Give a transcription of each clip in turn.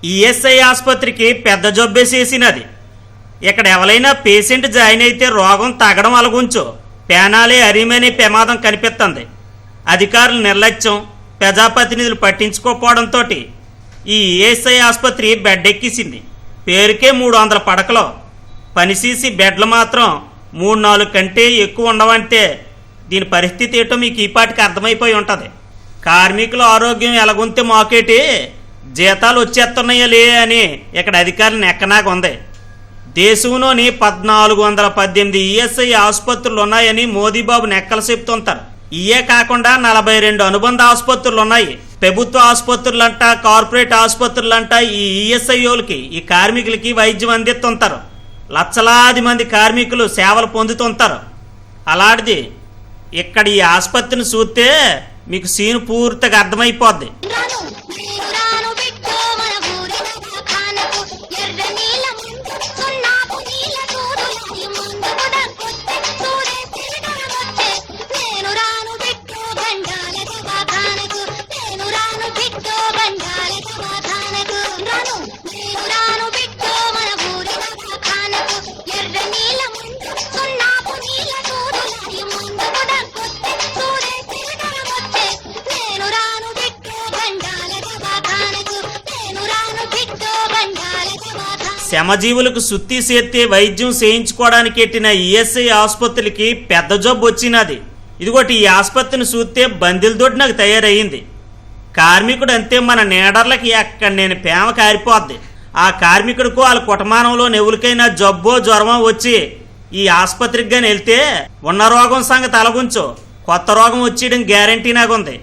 ESI ఆసుపత్రికి పెద్ద జబ్బేసేసినది. ఇక్కడ ఎవరైనా పేషెంట్ జాయిన్ అయితే రోగం తగ్గడం అలగుంచో పేనాలే అరిమనే ప్రమాదం కనిపిస్తుంది. అధికారుల నిర్లక్ష్యం, ప్రజాప్రతినిధులు పట్టించుకోకపోవడంతో ఈ ఈఎస్ఐ ఆసుపత్రి బెడ్ ఎక్కిసింది. పేరుకే 300 పడకలు, పనిచేసి బెడ్లు మాత్రం 3-4 కంటే ఎక్కువ ఉండవంటే దీని పరిస్థితి ఏంటో మీకు ఈ పాటికి అర్థమైపోయి ఉంటుంది. కార్మికుల ఆరోగ్యం ఎలాగుంటే మాకేటి జీతాలు వచ్చేస్తున్నాయా లే అని ఇక్కడ అధికారులు ఎక్కనాగా ఉంది. దేశంలోని 1418 ఈఎస్ఐ ఆసుపత్రులు ఉన్నాయని మోదీబాబు నెక్కలు చెప్తుంటారు. ఇయే కాకుండా 42 అనుబంధ ఆసుపత్రులు ఉన్నాయి. ప్రభుత్వ ఆసుపత్రులంట, కార్పొరేట్ ఆసుపత్రులంట ఈ ఈఎస్ఐఓలకి, ఈ కార్మికులకి వైద్యం అందిస్తుంటారు. లక్షలాది మంది కార్మికులు సేవలు పొందుతుంటారు. అలాంటిది ఇక్కడ ఈ ఆసుపత్రిని చూస్తే మీకు సీన్ పూర్తిగా అర్థమైపోద్ది. శ్రమజీవులకు సుత్తి చేస్తే వైద్యం చేయించుకోవడానికి ఎట్టిన ఈఎస్ఐ ఆసుపత్రికి పెద్ద జబ్బు వచ్చినది. ఇదిగోటి ఈ ఆసుపత్రిని చూస్తే బందిలతోటి నాకు తయారయ్యింది. కార్మికుడు అంతే మన నీడర్లకి ఎక్కడ నేను ప్రేమ కారిపోద్ది. ఆ కార్మికుడికి వాళ్ళ కుటుంబంలో ఎవరికైనా జబ్బో జ్వరమో వచ్చి ఈ ఆసుపత్రికి కానీ వెళ్తే ఉన్న రోగం సంగతి అలగుంచో కొత్త రోగం వచ్చేయడం గ్యారంటీ నాకుంది.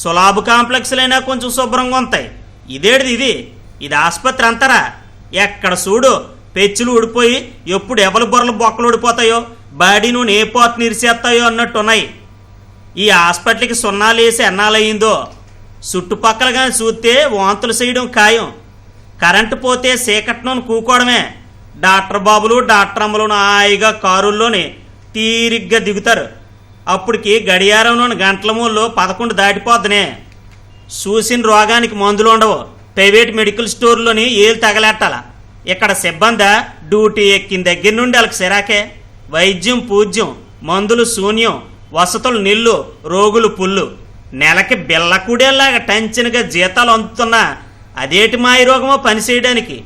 సులాబ్ కాంప్లెక్స్లైనా కొంచెం శుభ్రంగా ఉంటాయి. ఇది ఆసుపత్రి అంటారా? ఎక్కడ చూడు పెచ్చులు ఊడిపోయి ఎప్పుడు ఎవరి బొర్రలు బొక్కలు ఊడిపోతాయో, బాడీ నూనె ఏ పోత నిరిసేస్తాయో అన్నట్టున్నాయి. ఈ హాస్పిటల్కి సున్నాలేసి ఎన్నాలయ్యిందో. చుట్టుపక్కల కానీ చూస్తే వాంతులు చేయడం ఖాయం. కరెంటు పోతే చీకట్లోని కూకోవడమే. డాక్టర్ బాబులు, డాక్టర్ అమ్మలు హాయిగా కారుల్లోని తీరిగ్గా దిగుతారు. అప్పటికి గడియారంలోని గంటల మూలలో 11 దాటిపోద్దనే. చూసిన రోగానికి మందులు ఉండవు. ప్రైవేట్ మెడికల్ స్టోర్లోని ఏలు తగలెట్టాల. ఇక్కడ సిబ్బంది డ్యూటీ ఎక్కిన దగ్గర నుండి వాళ్ళకి సిరాకే. వైద్యం పూజ్యం, మందులు శూన్యం, వసతులు నిల్లు, రోగులు పుల్లు. నెలకి బిల్లకూడేలాగా టెన్షన్గా జీతాలు అందుతున్నా అదేటి మాయ రోగమో పనిచేయడానికి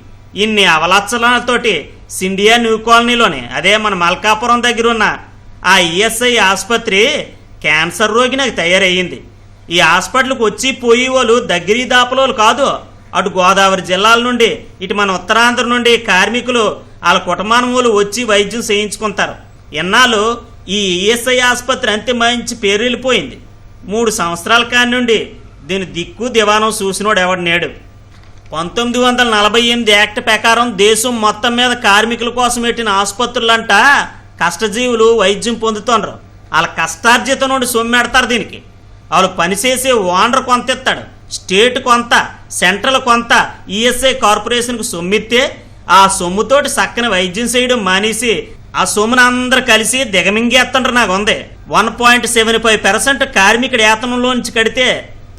ఇన్ని అవలచ్చలతోటి సిండియా న్యూ కాలనీలోని, అదే మన మల్కాపురం దగ్గర ఉన్న ఆ ఈఎస్ఐ ఆసుపత్రి క్యాన్సర్ రోగి నాకు తయారయ్యింది. ఈ హాస్పిటల్కి వచ్చి పోయి వాళ్ళు దగ్గరి దాపలోలు కాదు. అటు గోదావరి జిల్లాల నుండి, ఇటు మన ఉత్తరాంధ్ర నుండి కార్మికులు వాళ్ళ కుటుంబాలు వచ్చి వైద్యం చేయించుకుంటారు. ఎన్నాళ్ళు ఈ ఈఎస్ఐ ఆసుపత్రి అంతే మంచి పేరు వెళ్ళిపోయింది. 3 సంవత్సరాల కాని నుండి దీని దిక్కు దివానం చూసినోడు ఎవడు నేడు. 1948 యాక్ట్ ప్రకారం దేశం మొత్తం మీద కార్మికుల కోసం పెట్టిన ఆసుపత్రులంట కష్టజీవులు వైద్యం పొందుతున్నారు. వాళ్ళ కష్టార్జితం నుండి సొమ్మెడతారు. దీనికి వాళ్ళు పనిచేసే ఓనర్ కొంత ఇస్తాడు, స్టేట్ కొంత, సెంట్రల్ కొంత ఈఎస్ఐ కార్పొరేషన్కు సొమ్మిస్తే ఆ సొమ్ముతోటి చక్కని వైద్యం చేయడం మానేసి ఆ సొమ్మును అందరూ కలిసి దిగమింగేస్తుంటారు. నాకు ఉంది 1.75% కార్మికుడి వేతనంలో నుంచి కడితే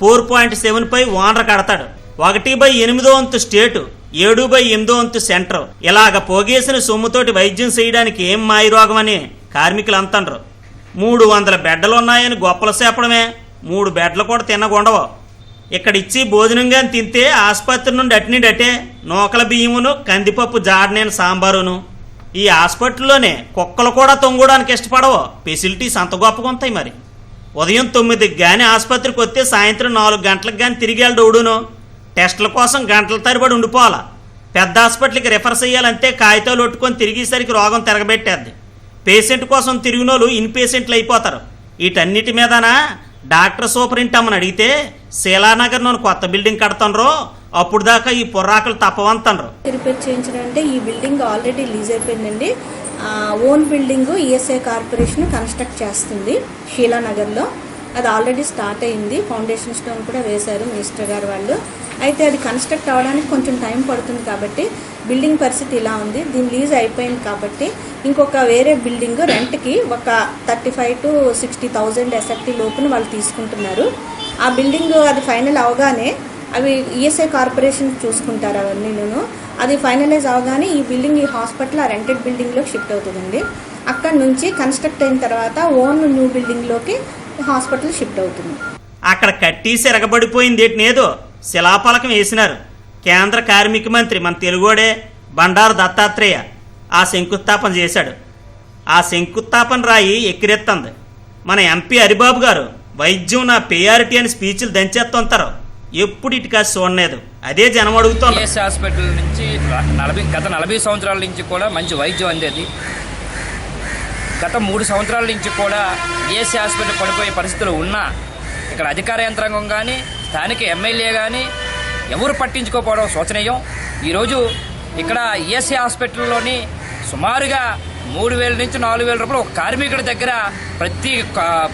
4.75 ఓనర్ కడతాడు. 1/8 వంతు స్టేటు, 7/8 వంతు సెంటర్. ఇలాగ పోగేసిన సొమ్ముతోటి వైద్యం చేయడానికి ఏం మాయి రోగం అని కార్మికులు అంటారు. 300 బెడ్డలు ఉన్నాయని గొప్పలు చెప్పడమే, 3 బెడ్లు కూడా తినకుండవు. ఇక్కడ ఇచ్చి భోజనంగా తింటే ఆసుపత్రి నుండి అట్నిడటే నూకల బియ్యమును, కందిపప్పు జాడనేని సాంబారును. ఈ హాస్పిటల్లోనే కుక్కలు కూడా తొంగడానికి ఇష్టపడవు. ఫెసిలిటీస్ అంత గొప్పగా ఉంటాయి. మరి ఉదయం 9కి కానీ ఆసుపత్రికి వస్తే సాయంత్రం 4 గంటలకు కానీ తిరిగి వెళ్ళడవుడును. టెస్టుల కోసం గంటల తరబడి ఉండిపోవాలా. పెద్ద హాస్పిటల్కి రిఫర్ చేయాలంటే కాగితాలు ఒట్టుకొని తిరిగేసరికి రోగం తిరగబెట్టేద్ది. పేషెంట్ కోసం తిరిగినోళ్ళు ఇన్ పేషెంట్లు అయిపోతారు. వీటన్నిటి మీదనా డాక్టర్ సూపరింట్ అమ్మని అడిగితే శీలానగర్ నన్ను కొత్త బిల్డింగ్ కడతాన్రో అప్పుడు దాకా ఈ పొర్రాకులు తప్పవంతన్రు. రిపేర్ చేయించడానికి ఈ బిల్డింగ్ ఆల్రెడీ లీజ్ అయిపోయిందండి. Own building ESI corporation construct చేస్తుంది శీలానగర్లో. అది ఆల్రెడీ స్టార్ట్ అయింది. ఫౌండేషన్ స్టోన్ కూడా వేశారు మినిస్టర్ గారు వాళ్ళు. అయితే అది కన్స్ట్రక్ట్ అవ్వడానికి కొంచెం టైం పడుతుంది కాబట్టి బిల్డింగ్ పరిస్థితి ఇలా ఉంది. దీని లీజ్ అయిపోయింది కాబట్టి ఇంకొక వేరే బిల్డింగ్ రెంట్కి ఒక 35,000 to 60,000 ఎస్ఎఫ్టీ లోపున వాళ్ళు తీసుకుంటున్నారు. ఆ బిల్డింగ్ అది ఫైనల్ అవగానే అవి ఈఎస్ఐ కార్పొరేషన్ చూసుకుంటారు అవన్నీ. అది ఫైనలైజ్ అవగానే ఈ బిల్డింగ్, ఈ హాస్పిటల్ ఆ రెంటెడ్ బిల్డింగ్లోకి షిఫ్ట్ అవుతుందండి. అక్కడ నుంచి కన్స్ట్రక్ట్ అయిన తర్వాత ఓన్ న్యూ బిల్డింగ్లోకి హాస్పిటల్ షిఫ్ట్ అవుతుంది. అక్కడ కట్టేసి ఎరగబడిపోయింది ఏదో శిలాఫలకం వేసినారు. కేంద్ర కార్మిక మంత్రి మన తెలుగోడే బండారు దత్తాత్రేయ ఆ శంకుస్థాపన చేశాడు. ఆ శంకుస్థాపన రాయి ఎక్కిరెత్తంది. మన ఎంపీ హరిబాబు గారు వైద్యం నా ప్రయారిటీ అని స్పీచ్లు దంచేస్తుంటారు. ఎప్పుడు ఇటుకా చూడలేదు. అదే జనం అడుగుతాం. ఈఎస్ఐ హాస్పిటల్ నుంచి గత 40 సంవత్సరాల నుంచి కూడా మంచి వైద్యం అందేది. గత 3 సంవత్సరాల నుంచి కూడా ఈఎస్ఐ హాస్పిటల్ పడిపోయే పరిస్థితులు ఉన్నా ఇక్కడ అధికార యంత్రాంగం కానీ స్థానిక ఎమ్మెల్యే కానీ ఎవరు పట్టించుకోకపోవడం శోచనీయం. ఈరోజు ఇక్కడ ఈఎస్ఐ హాస్పిటల్లోని సుమారుగా 3,000 నుంచి 4,000 రూపాయలు ఒక కార్మికుడి దగ్గర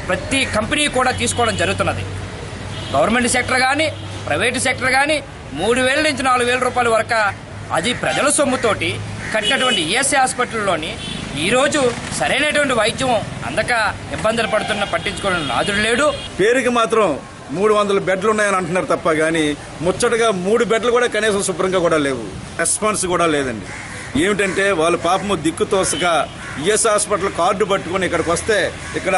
ప్రతి కంపెనీ కూడా తీసుకోవడం జరుగుతున్నది. గవర్నమెంట్ సెక్టర్ కానీ ప్రైవేటు సెక్టర్ కానీ 3,000 నుంచి 4,000 రూపాయల వరకు అది ప్రజల సొమ్ముతోటి కట్టినటువంటి ఈఎస్ఐ హాస్పిటల్లోని ఈరోజు సరైనటువంటి వైద్యం అందక ఇబ్బందులు పట్టించుకోవడం నాదుడు లేడు. పేరుకి మాత్రం 300 బెడ్లు ఉన్నాయని అంటున్నారు తప్ప కానీ ముచ్చటగా 3 బెడ్లు కూడా కనీసం శుభ్రంగా కూడా లేవు. రెస్పాన్స్ కూడా లేదండి. ఏమిటంటే వాళ్ళు పాపము దిక్కు తోసక ఈఎస్ హాస్పిటల్ కార్డు పట్టుకొని ఇక్కడికి వస్తే ఇక్కడ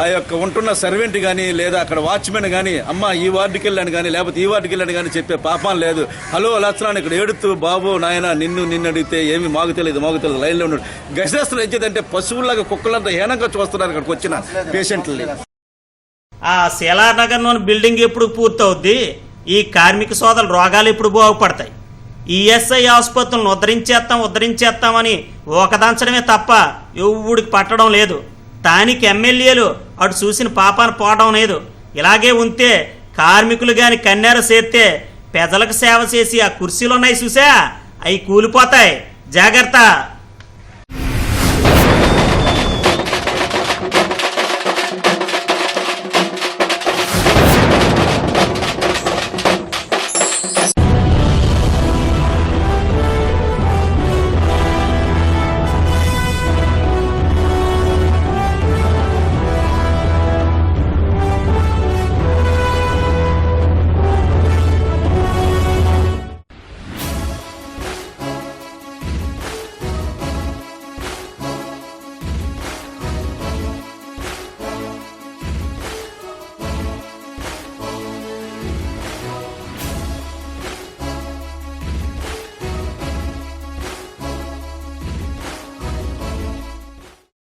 ఆ యొక్క ఉంటున్న సర్వెంట్ కానీ లేదా అక్కడ వాచ్మెన్ కానీ అమ్మ ఈ వార్డుకి వెళ్ళాను కానీ లేకపోతే ఈ వార్డుకి వెళ్ళాను కానీ చెప్పే పాపం లేదు. హలో లచ్చనాన్ని ఇక్కడ ఏడుతూ బాబు నాయన నిన్ను అడిగితే ఏమి మాకు తెలియదు లైన్లో ఉన్నాడు. గజేస్తులు ఎంచేదంటే పశువులాగా కుక్కలంతా హీనంగా చూస్తున్నారు ఇక్కడికి వచ్చిన పేషెంట్లని. ఆ శిలానగర్లోని బిల్డింగ్ ఎప్పుడు పూర్తవుద్ది? ఈ కార్మిక సోదరుల రోగాలు ఎప్పుడు బాగుపడతాయి? ఈఎస్ఐ ఆసుపత్రులను ఉద్ధరించేస్తామని ఒకదంచడమే తప్ప ఎవడికి పట్టడం లేదు. స్థానిక ఎమ్మెల్యేలు అటు చూసిన పాపాన పోవడం లేదు. ఇలాగే ఉంటే కార్మికులు గాని కన్నెర చేస్తే ప్రజలకు సేవ చేసి ఆ కుర్చీలున్నాయి చూసా, అవి కూలిపోతాయి. జాగ్రత్త.